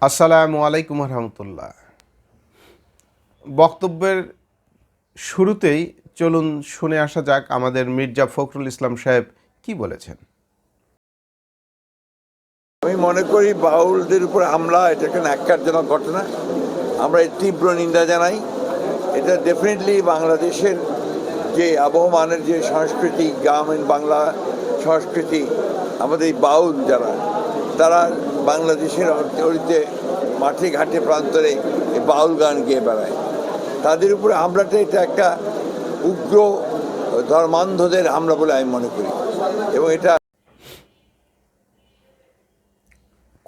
আসসালামু আলাইকুম রহমতুল্লাহ। বক্তব্যের শুরুতেই চলুন শুনে আসা যাক আমাদের মির্জা ফখরুল ইসলাম সাহেব কি বলেছেন। আমি মনে করি বাউলদের উপর হামলা এটা একটা ন্যাক্কারজনক ঘটনা। আমরা এর তীব্র নিন্দা জানাই। এটা ডেফিনেটলি বাংলাদেশের যে আবহমানের যে সংস্কৃতি, গ্রামীণ বাংলা সংস্কৃতি, আমাদের এই বাউল যারা, তারা বাংলাদেশের অর্থনীতিতে মাঠে ঘাটে প্রান্তরে এই বাউল গান গেয়ে বেড়ায়। তাদের উপরে হামলাটা এটা একটা উগ্র ধর্মান্ধদের হামলা বলে আমি মনে করি। এবং এটা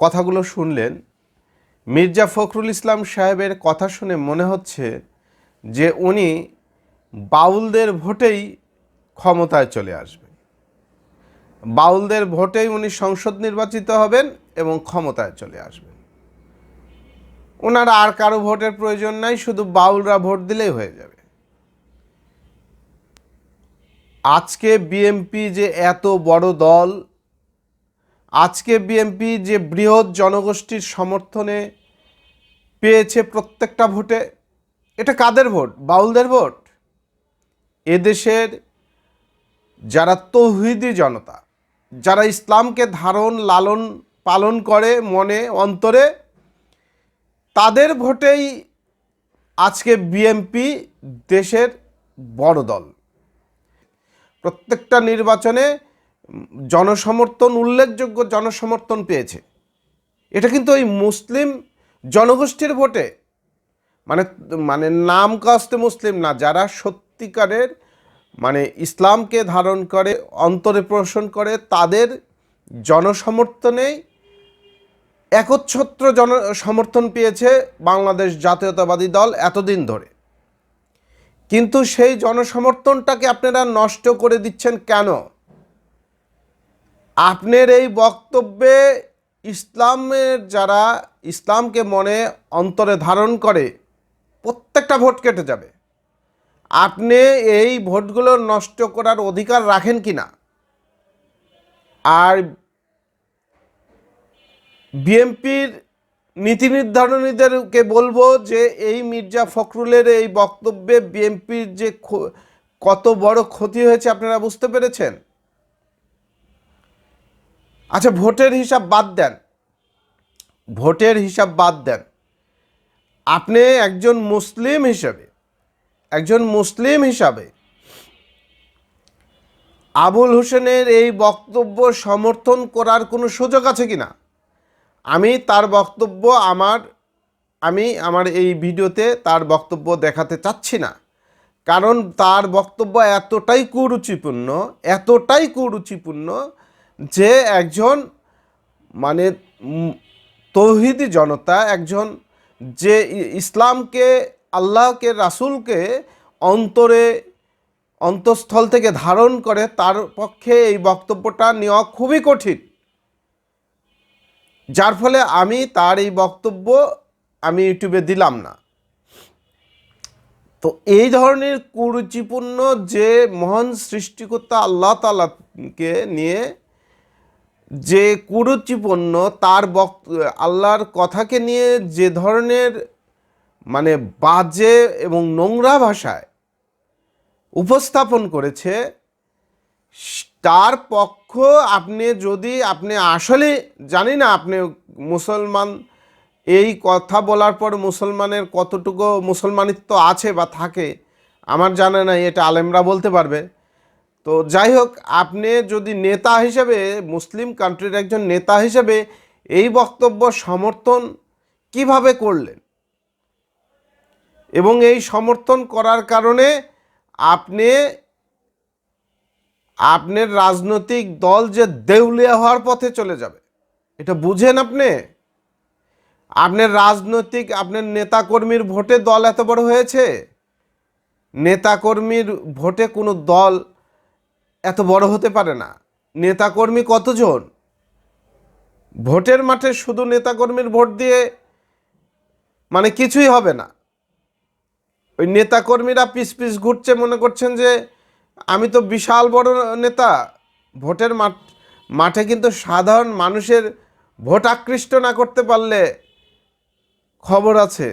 কথাগুলো শুনলেন, মির্জা ফখরুল ইসলাম সাহেবের কথা শুনে মনে হচ্ছে যে উনি বাউলদের ভোটেই ক্ষমতায় চলে আসবেন, বাউলদের ভোটেই উনি সংসদ নির্বাচিত হবেন এবং ক্ষমতায় চলে আসবেন। ওনার আর কারো ভোটের প্রয়োজন নাই, শুধু বাউলরা ভোট দিলেই হয়ে যাবে। আজকে বিএনপি যে এত বড় দল, আজকে বিএনপি যে বৃহৎ জনগোষ্ঠীর সমর্থনে পেয়েছে প্রত্যেকটা ভোটে, এটা কাদের ভোট? বাউলদের ভোট। এদেশের যারা তৌহিদি জনতা, যারা ইসলামকে ধারণ লালন পালন করে মনে অন্তরে, তাদের ভোটেই আজকে বিএনপি দেশের বড় দল। প্রত্যেকটা নির্বাচনে জনসমর্থন, উল্লেখযোগ্য জনসমর্থন পেয়েছে। এটা কিন্তু ওই মুসলিম জনগোষ্ঠীর ভোটে, মানে মানে নাম কাস্তে মুসলিম না, যারা সত্যিকারের মানে ইসলামকে ধারণ করে অন্তরে পোষণ করে, তাদের জনসমর্থনেই একচ্ছত্র জনসমর্থন পেয়েছে বাংলাদেশ জাতীয়তাবাদী দল এতদিন ধরে। কিন্তু সেই জনসমর্থনটাকে আপনারা নষ্ট করে দিচ্ছেন কেন? আপনার এই বক্তব্যে ইসলামের যারা ইসলামকে মনে অন্তরে ধারণ করে প্রত্যেকটা ভোট কেটে যাবে। আপনি এই ভোটগুলো নষ্ট করার অধিকার রাখেন কি না? আর বিএনপির নীতি নির্ধারণীদেরকে বলবো যে এই মির্জা ফখরুলের এই বক্তব্যে বিএনপির যে কত বড় ক্ষতি হয়েছে আপনারা বুঝতে পেরেছেন? আচ্ছা, ভোটের হিসাব বাদ দেন, ভোটের হিসাব বাদ দেন। আপনি একজন মুসলিম হিসাবে আবুল হোসেনের এই বক্তব্য সমর্থন করার কোনো সুযোগ আছে কি না? আমি তার বক্তব্য আমি আমার এই ভিডিওতে তার বক্তব্য দেখাতে চাচ্ছি না, কারণ তার বক্তব্য এতটাই কুরুচিপূর্ণ যে একজন মানে তৌহিদি জনতা, একজন যে ইসলামকে, আল্লাহকে, রাসূলকে অন্তঃস্থল থেকে ধারণ করে, তার পক্ষে এই বক্তব্যটা নেওয়া খুবই কঠিন। যার ফলে আমি তার এই বক্তব্য আমি ইউটিউবে দিলাম না। তো এই ধরনের কুরুচিপূর্ণ যে মহান সৃষ্টিকর্তা আল্লাহ তাআলাকে নিয়ে যে কুরুচিপূর্ণ, তার আল্লাহর কথাকে নিয়ে যে ধরনের মানে বাজে এবং নোংরা ভাষায় উপস্থাপন করেছে, তার পক্ষ আপনি আসলে, জানি না আপনি মুসলমান, এই কথা বলার পর মুসলমানের কতটুকু মুসলমানিত্ব আছে বা থাকে আমার জানা নাই, এটা আলেমরা বলতে পারবে। তো যাই হোক, আপনি যদি নেতা হিসেবে, মুসলিম কান্ট্রির একজন নেতা হিসেবে এই বক্তব্য সমর্থন কিভাবে করলেন, এবং এই সমর্থন করার কারণে আপনার রাজনৈতিক দল যে দেউলিয়া হওয়ার পথে চলে যাবে, এটা বুঝেন আপনি? আপনার নেতাকর্মীর ভোটে দল এত বড় হয়েছে? নেতাকর্মীর ভোটে কোনো দল এত বড় হতে পারে না। নেতাকর্মী কতজন? ভোটের মাঠে শুধু নেতাকর্মীর ভোট দিয়ে মানে কিছুই হবে না। ওই নেতাকর্মীরা পিস পিস ঘুরছে, মনে করছেন যে আমি তো বিশাল বড় নেতা। ভোটের মাঠে কিন্তু সাধারণ মানুষের ভোট আকৃষ্ট না করতে পারলে খবর আছে।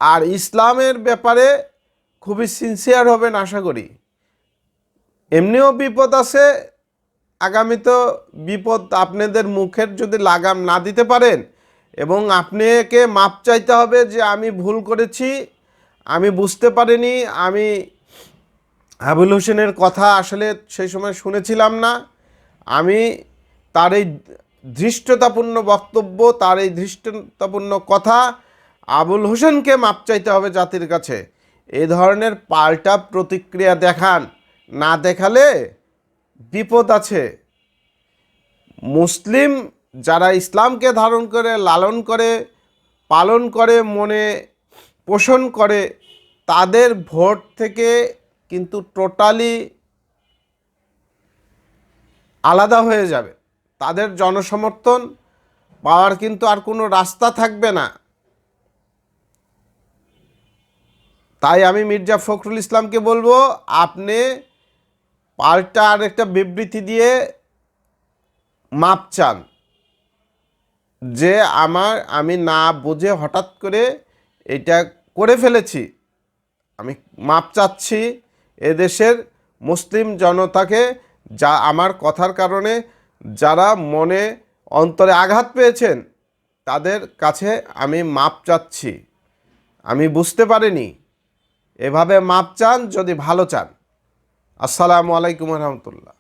আর ইসলামের ব্যাপারে খুবই সিনসিয়ার হবেন আশা করি। এমনিও বিপদ আছে, আগামীতে বিপদ আপনাদের মুখের যদি লাগাম না দিতে পারেন এবং আপনাকে মাপ চাইতে হবে যে আমি ভুল করেছি, আমি বুঝতে পারিনি, আমি আবুল হোসেনের কথা আসলে সেই সময় শুনেছিলাম না, আমি তার এই ধৃষ্টতাপূর্ণ বক্তব্য, তার এই ধৃষ্টতাপূর্ণ কথা, আবুল হোসেনকে মাপ চাইতে হবে জাতির কাছে। এই ধরনের পাল্টা প্রতিক্রিয়া দেখান, না দেখালে বিপদ আছে। মুসলিম যারা ইসলামকে ধারণ করে, লালন করে, পালন করে, মনে পোষণ করে, তাদের ভোট থেকে কিন্তু টোটালি আলাদা হয়ে যাবে। তাদের জনসমর্থন পাওয়ার কিন্তু আর কোনো রাস্তা থাকবে না। তাই আমি মির্জা ফখরুল ইসলামকে বলবো, আপনি পাল্টা আর একটা বিবৃতি দিয়ে মাপ চান যে আমি না বুঝে হঠাৎ করে এটা করে ফেলেছি, আমি মাপ চাচ্ছি এদেশের মুসলিম জনতাকে, যা আমার কথার কারণে যারা মনে অন্তরে আঘাত পেয়েছেন তাদের কাছে আমি মাপ চাচ্ছি, আমি বুঝতে পারিনি। এভাবে মাপ চান যদি ভালো চান। আসসালামু আলাইকুম রহমতুল্লাহ।